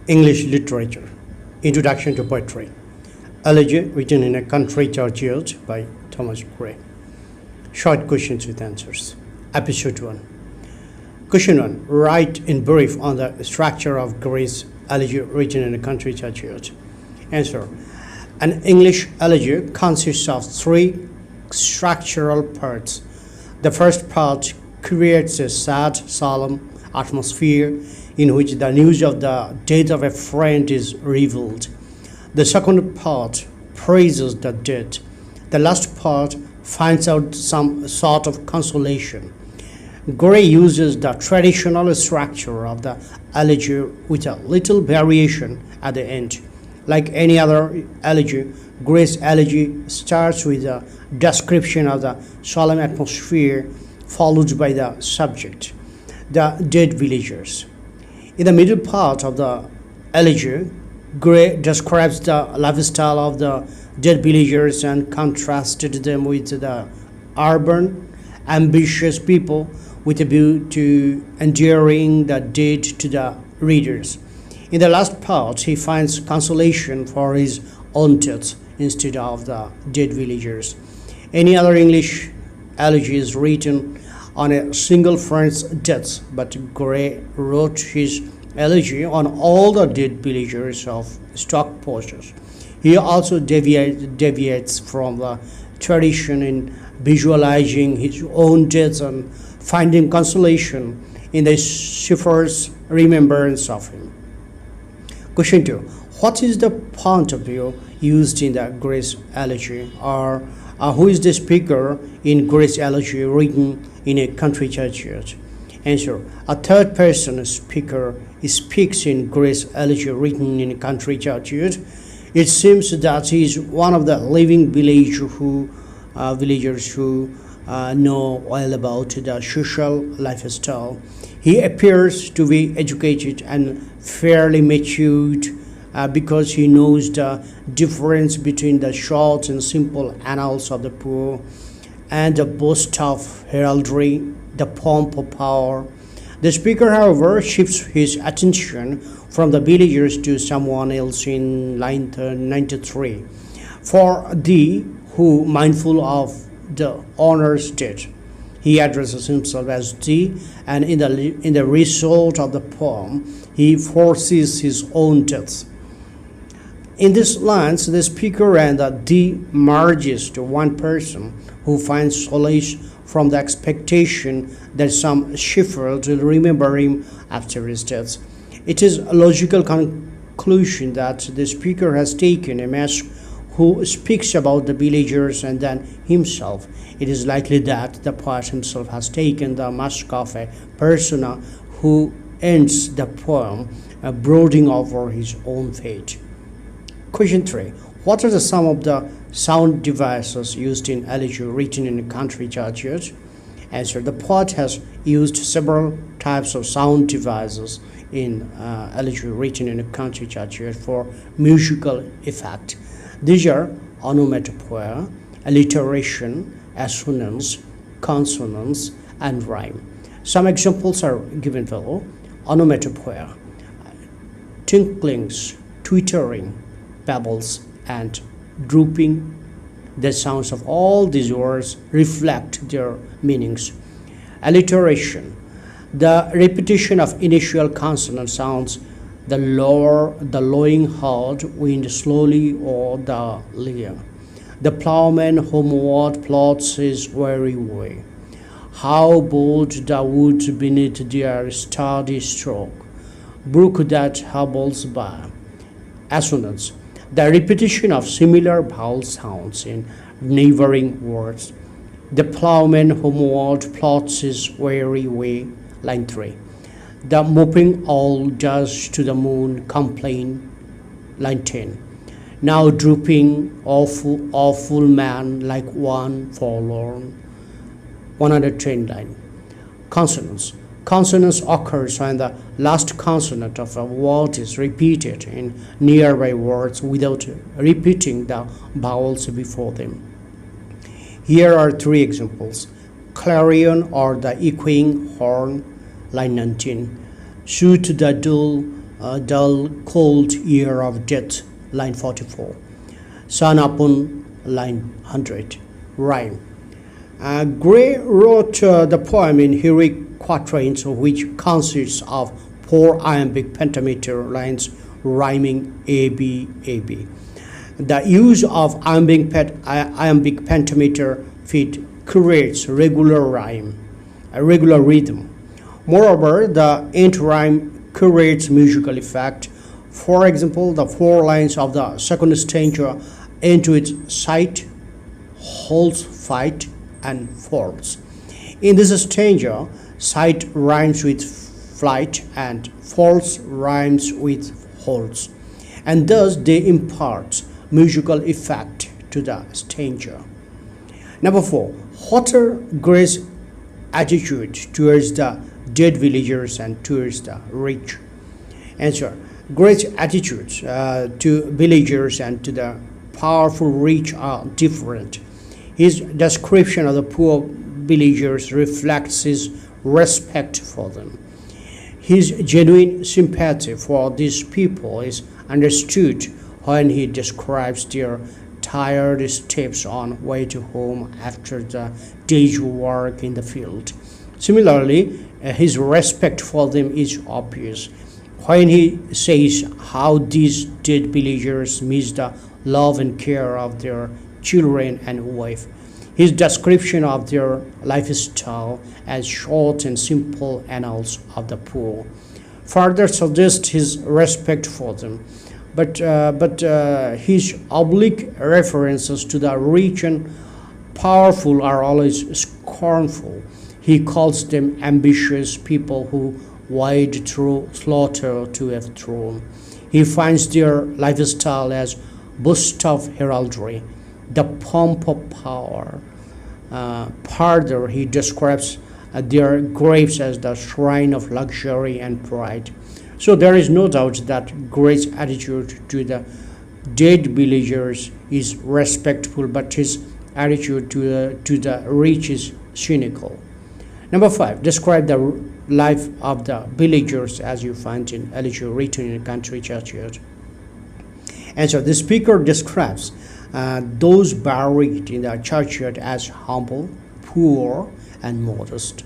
English Literature, Introduction to Poetry, Elegy written in a country churchyard by Thomas Gray. Short questions with answers. Episode 1. Question 1. Write in brief on the structure of Gray's elegy written in a country churchyard. Answer. An English elegy consists of three structural parts. The first part creates a sad, solemn atmosphere in which the news of the death of a friend is revealed. The second part praises the dead. The last part finds out some sort of consolation. Gray uses the traditional structure of the elegy with a little variation at the end. Like any other elegy, Gray's elegy starts with a description of the solemn atmosphere, followed by the subject, the dead villagers. In the middle part of the elegy, Gray describes the lifestyle of the dead villagers and contrasted them with the urban, ambitious people with a view to endearing the dead to the readers. In the last part, he finds consolation for his own death instead of the dead villagers. Any other English elegy is written on a single friend's death, but Gray wrote his elegy on all the dead villagers of Stockport. He also deviates from the tradition in visualizing his own death and finding consolation in the sufferer's remembrance of him. Question 2. What is the point of view used in the Gray's elegy, or who is the speaker in Gray's elegy written in a country churchyard? Answer. A third person speaker speaks in Gray's elegy written in a country churchyard. It seems that he is one of the living villagers who know all about the social lifestyle. He appears to be educated and fairly matured because he knows the difference between the short and simple annals of the poor and the boast of heraldry, the pomp of power. The speaker, however, shifts his attention from the villagers to someone else in line 93. For thee, who, mindful of the owner's death, he addresses himself as thee, and in the result of the poem, he foresees his own death. In these lines, the speaker and the thee merges to one person who finds solace from the expectation that some shepherd will remember him after his death. It is a logical conclusion that the speaker has taken a mask who speaks about the villagers and then himself. It is likely that the poet himself has taken the mask of a persona who ends the poem brooding over his own fate. Question 3. What are some of the sound devices used in elegy written in a country churchyard? Answer. The poet has used several types of sound devices in elegy written in a country churchyard for musical effect. These are onomatopoeia, alliteration, assonance, consonance, and rhyme. Some examples are given below. Onomatopoeia: tinklings, twittering, babbles, and drooping. The sounds of all these words reflect their meanings. Alliteration: the repetition of initial consonant sounds, the lowing hard wind slowly or the lyre. The ploughman homeward plods his weary way. How bold the woods beneath their sturdy stroke. Brook that hobbles by. Assonance: the repetition of similar vowel sounds in neighboring words. The ploughman homeward plods his weary way. Line 3. The moping owl does to the moon complain. Line 10. Now drooping, awful man, like one forlorn. 110 line. Consonance. Consonance occurs when the last consonant of a word is repeated in nearby words without repeating the vowels before them. Here are three examples. Clarion or the echoing horn. Line 19. Shoot the dull dull, cold year of death, line 44. Sun upon line 100. Rhyme. Gray wrote the poem in heroic quatrains, which consists of 4 iambic pentameter lines rhyming AB, AB. The use of iambic pentameter feet creates regular rhyme, a regular rhythm. Moreover, the end rhyme creates musical effect. For example, the 4 lines of the second stanza end with sight, holds, fight, and falls. In this stanza, sight rhymes with flight and falls rhymes with holds, and thus they impart musical effect to the stanza. Number 4. What are Gray's attitude towards the dead villagers and towards the rich? Answer. Gray's attitudes to villagers and to the powerful rich are different. His description of the poor villagers reflects his respect for them. His genuine sympathy for these people is understood when he describes their tired steps on way to home after the day's work in the field. Similarly, his respect for them is obvious when he says how these dead villagers miss the love and care of their children and wife. His description of their lifestyle as short and simple annals of the poor further suggests his respect for them. But his oblique references to the rich and powerful are always scornful. He calls them ambitious people who wade through slaughter to a throne. He finds their lifestyle as boast of heraldry, the pomp of power. Further, he describes their graves as the shrine of luxury and pride. So there is no doubt that Gray's attitude to the dead villagers is respectful, but his attitude to the rich is cynical. Number 5. Describe the life of the villagers as you find in elegy written in a country churchyard. And so the speaker describes those buried in the churchyard as humble, poor, and modest.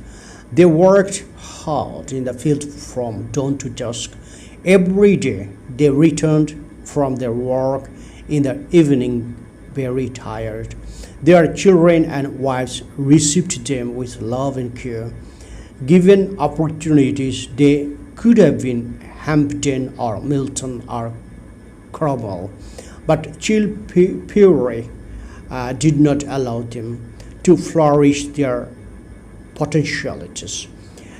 They worked hard in the field from dawn to dusk. Every day they returned from their work in the evening very tired. Their children and wives received them with love and care. Given opportunities, they could have been Hampden or Milton or Cromwell, but chill Peoria did not allow them to flourish their potentialities.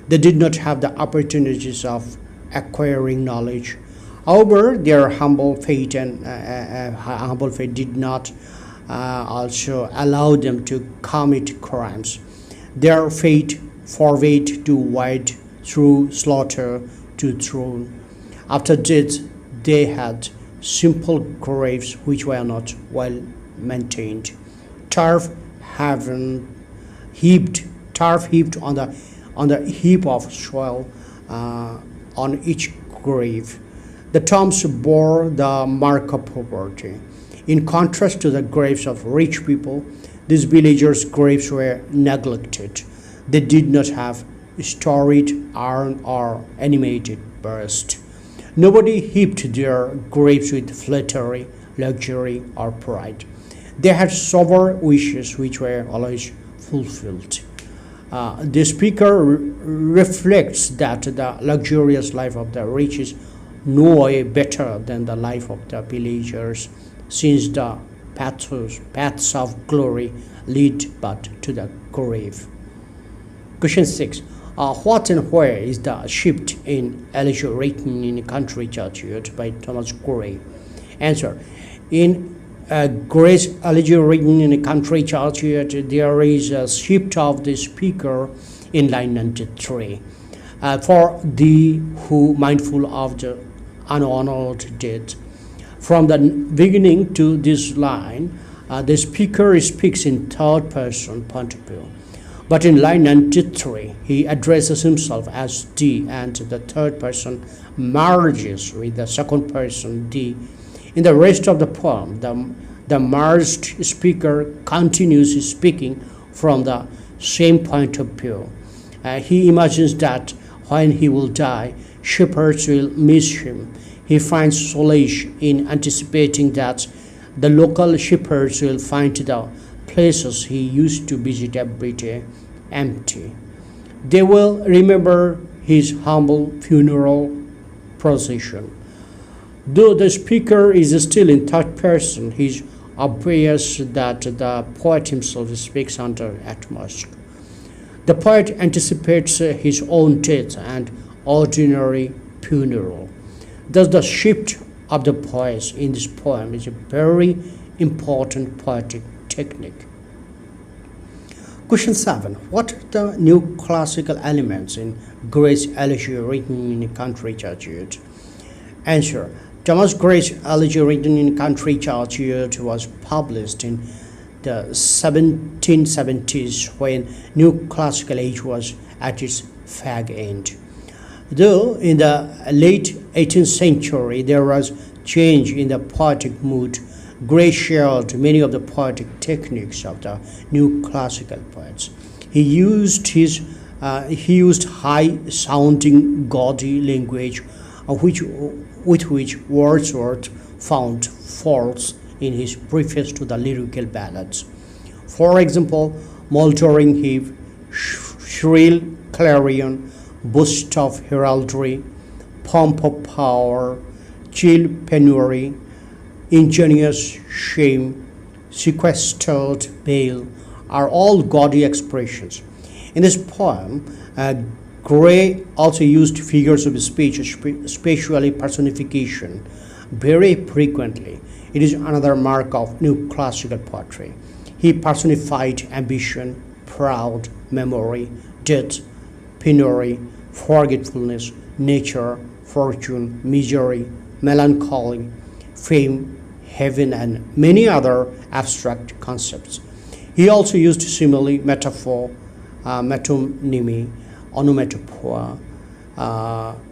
They did not have the opportunities of acquiring knowledge. However, their humble fate did not also allow them to commit crimes. Their fate forbade to wade through slaughter to throne. After death, they had simple graves which were not well maintained. Turf heaped on the heap of soil on each grave. The tombs bore the mark of poverty. In contrast to the graves of rich people, these villagers' graves were neglected. They did not have storied urn or animated bust. Nobody heaped their graves with flattery, luxury, or pride. They had sober wishes which were always fulfilled. The speaker reflects that the luxurious life of the rich is no way better than the life of the villagers, since the paths of glory lead but to the grave. Question 6. What and where is the shift in elegy written in a country churchyard by Thomas Gray? Answer. In Gray's elegy written in a country churchyard, there is a shift of the speaker in line 93. For thee who mindful of the unhonored dead. From the beginning to this line, the speaker speaks in third person point of view. But in line 93, he addresses himself as D, and the third person merges with the second person D. In the rest of the poem, the merged speaker continues speaking from the same point of view. He imagines that when he will die, shepherds will miss him. He finds solace in anticipating that the local shepherds will find the places he used to visit every day empty. They will remember his humble funeral procession. Though the speaker is still in third person, it is obvious that the poet himself speaks under atmosphere. The poet anticipates his own death and ordinary funeral. Thus, the shift of the voice in this poem is a very important poetic technique. Question 7. What are the new classical elements in Gray's elegy written in Country Churchyard? Answer. Thomas Gray's elegy written in Country Churchyard was published in the 1770s when New Classical Age was at its fag end. Though in the late 18th century there was change in the poetic mood, Gray shared many of the poetic techniques of the new classical poets. He used high-sounding, gaudy language, with which Wordsworth found faults in his preface to the lyrical ballads. For example, moultering heave, shrill clarion, burst of heraldry, pomp of power, chill penury, ingenious shame, sequestered veil are all gaudy expressions. In this poem, Gray also used figures of speech, especially personification, very frequently. It is another mark of new classical poetry. He personified ambition, proud, memory, death, penury, forgetfulness, nature, fortune, misery, melancholy, fame, heaven, and many other abstract concepts. He also used simile, metaphor, metonymy, onomatopoeia,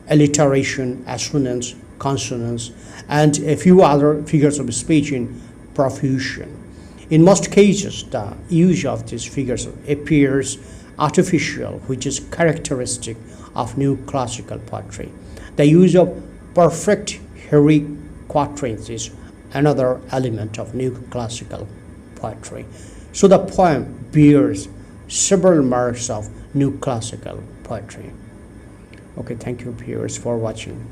alliteration, assonance, consonance, and a few other figures of speech in profusion. In most cases, the use of these figures appears artificial, which is characteristic of new classical poetry. The use of perfect heroic quatrains is another element of new classical poetry. So the poem bears several marks of new classical poetry. Okay, thank you viewers for watching.